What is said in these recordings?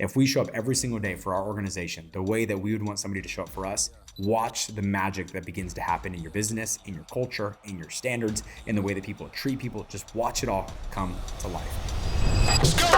If we show up every single day for our organization the way that we would want somebody to show up for us, watch the magic that begins to happen in your business, in your culture, in your standards, in the way that people treat people. Just watch it all come to life. Let's go.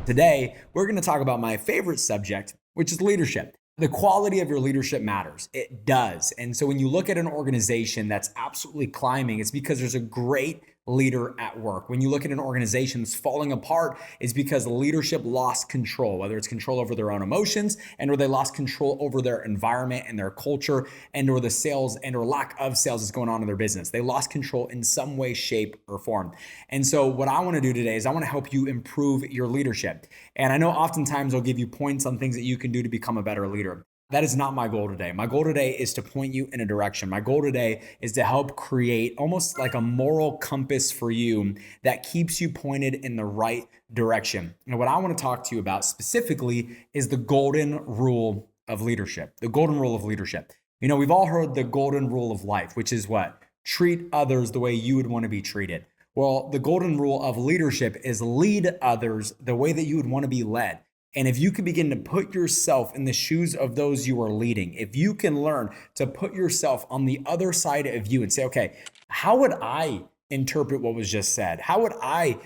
Today, we're going to talk about my favorite subject, which is leadership. The quality of your leadership matters. It does. And so when you look at an organization that's absolutely climbing, it's because there's a great leader at work. When you look at an organization that's falling apart, it's because the leadership lost control, whether it's control over their own emotions and or they lost control over their environment and their culture and or the sales and or lack of sales that's going on in their business. They lost control in some way, shape, or form. And so what I want to do today is I want to help you improve your leadership. And I know oftentimes I'll give you points on things that you can do to become a better leader. That is not my goal today. My goal today is to point you in a direction. My goal today is to help create almost like a moral compass for you that keeps you pointed in the right direction. And what I want to talk to you about specifically is the golden rule of leadership. The golden rule of leadership. You know, we've all heard the golden rule of life, which is what? Treat others the way you would want to be treated. Well, the golden rule of leadership is lead others the way that you would want to be led. And if you can begin to put yourself in the shoes of those you are leading, if you can learn to put yourself on the other side of you and say, okay, how would I interpret what was just said? How would I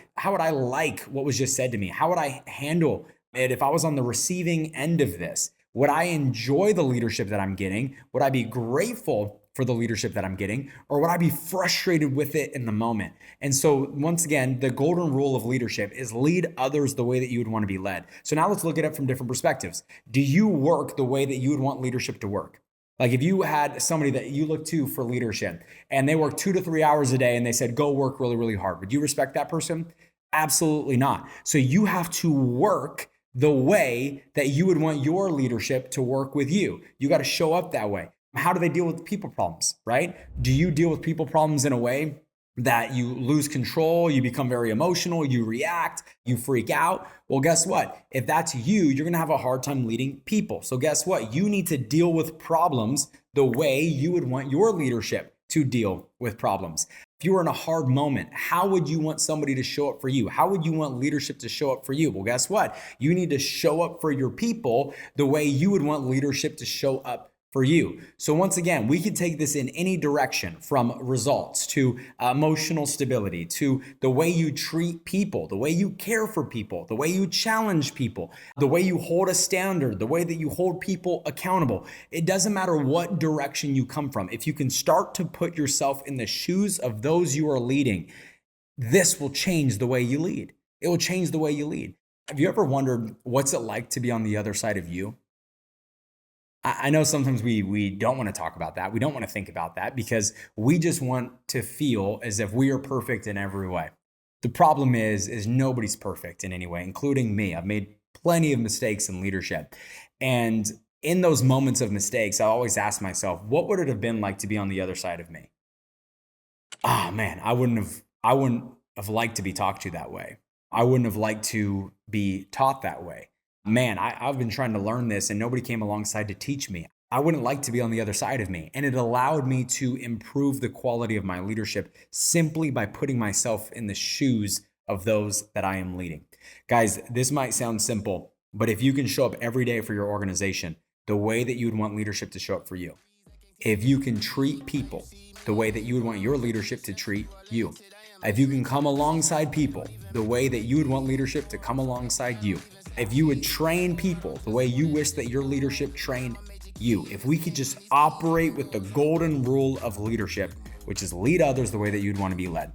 like what was just said to me? How would I handle it if I was on the receiving end of this? Would I enjoy the leadership that I'm getting? Would I be grateful for the leadership that I'm getting? Or would I be frustrated with it in the moment? And so once again, the golden rule of leadership is lead others the way that you would want to be led. So now let's look at it from different perspectives. Do you work the way that you would want leadership to work? Like if you had somebody that you look to for leadership and they work 2 to 3 hours a day and they said, go work really, really hard. Would you respect that person? Absolutely not. So you have to work the way that you would want your leadership to work with you. You got to show up that way. How do they deal with people problems, right? Do you deal with people problems in a way that you lose control, you become very emotional, you react, you freak out? Well, guess what? If that's you, you're going to have a hard time leading people. So guess what? You need to deal with problems the way you would want your leadership to deal with problems. If you were in a hard moment, how would you want somebody to show up for you? How would you want leadership to show up for you? Well, guess what? You need to show up for your people the way you would want leadership to show up for you. So once again, we can take this in any direction, from results to emotional stability to the way you treat people, the way you care for people, the way you challenge people, the way you hold a standard, the way that you hold people accountable. It doesn't matter what direction you come from. If you can start to put yourself in the shoes of those you are leading, this will change the way you lead. It will change the way you lead. Have you ever wondered what's it like to be on the other side of you? I know sometimes we don't want to talk about that. We don't want to think about that because we just want to feel as if we are perfect in every way. The problem is nobody's perfect in any way, including me. I've made plenty of mistakes in leadership. And in those moments of mistakes, I always ask myself, what would it have been like to be on the other side of me? Oh man, I wouldn't have liked to be talked to that way. I wouldn't have liked to be taught that way. Man, I've been trying to learn this and nobody came alongside to teach me. I wouldn't like to be on the other side of me. And it allowed me to improve the quality of my leadership simply by putting myself in the shoes of those that I am leading. Guys, this might sound simple, but if you can show up every day for your organization the way that you would want leadership to show up for you, if you can treat people the way that you would want your leadership to treat you, if you can come alongside people the way that you would want leadership to come alongside you, if you would train people the way you wish that your leadership trained you, if we could just operate with the golden rule of leadership, which is lead others the way that you'd want to be led,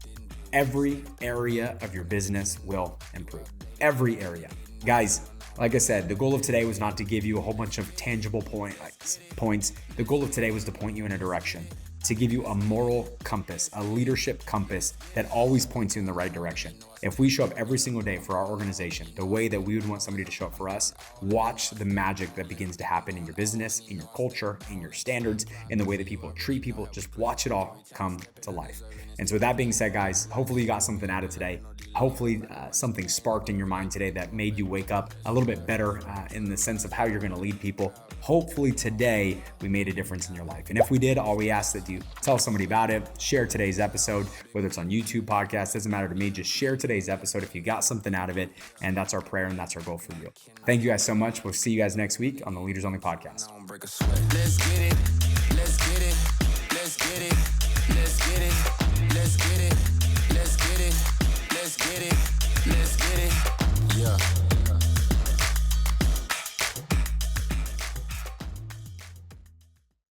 every area of your business will improve. Every area. Guys, like I said, the goal of today was not to give you a whole bunch of tangible points. The goal of today was to point you in a direction, to give you a moral compass, a leadership compass that always points you in the right direction. If we show up every single day for our organization the way that we would want somebody to show up for us, watch the magic that begins to happen in your business, in your culture, in your standards, in the way that people treat people. Just watch it all come to life. And so with that being said, guys, hopefully you got something out of today. Hopefully something sparked in your mind today that made you wake up a little bit better in the sense of how you're going to lead people. Hopefully today we made a difference in your life. And if we did, all we ask that you tell somebody about it, share today's episode, whether it's on YouTube, podcast, doesn't matter to me, just share today's today's episode, if you got something out of it. And that's our prayer and that's our goal for you. Thank you guys so much. We'll see you guys next week on the Leaders Only podcast. Let's get it. Let's get it. Let's get it. Let's get it.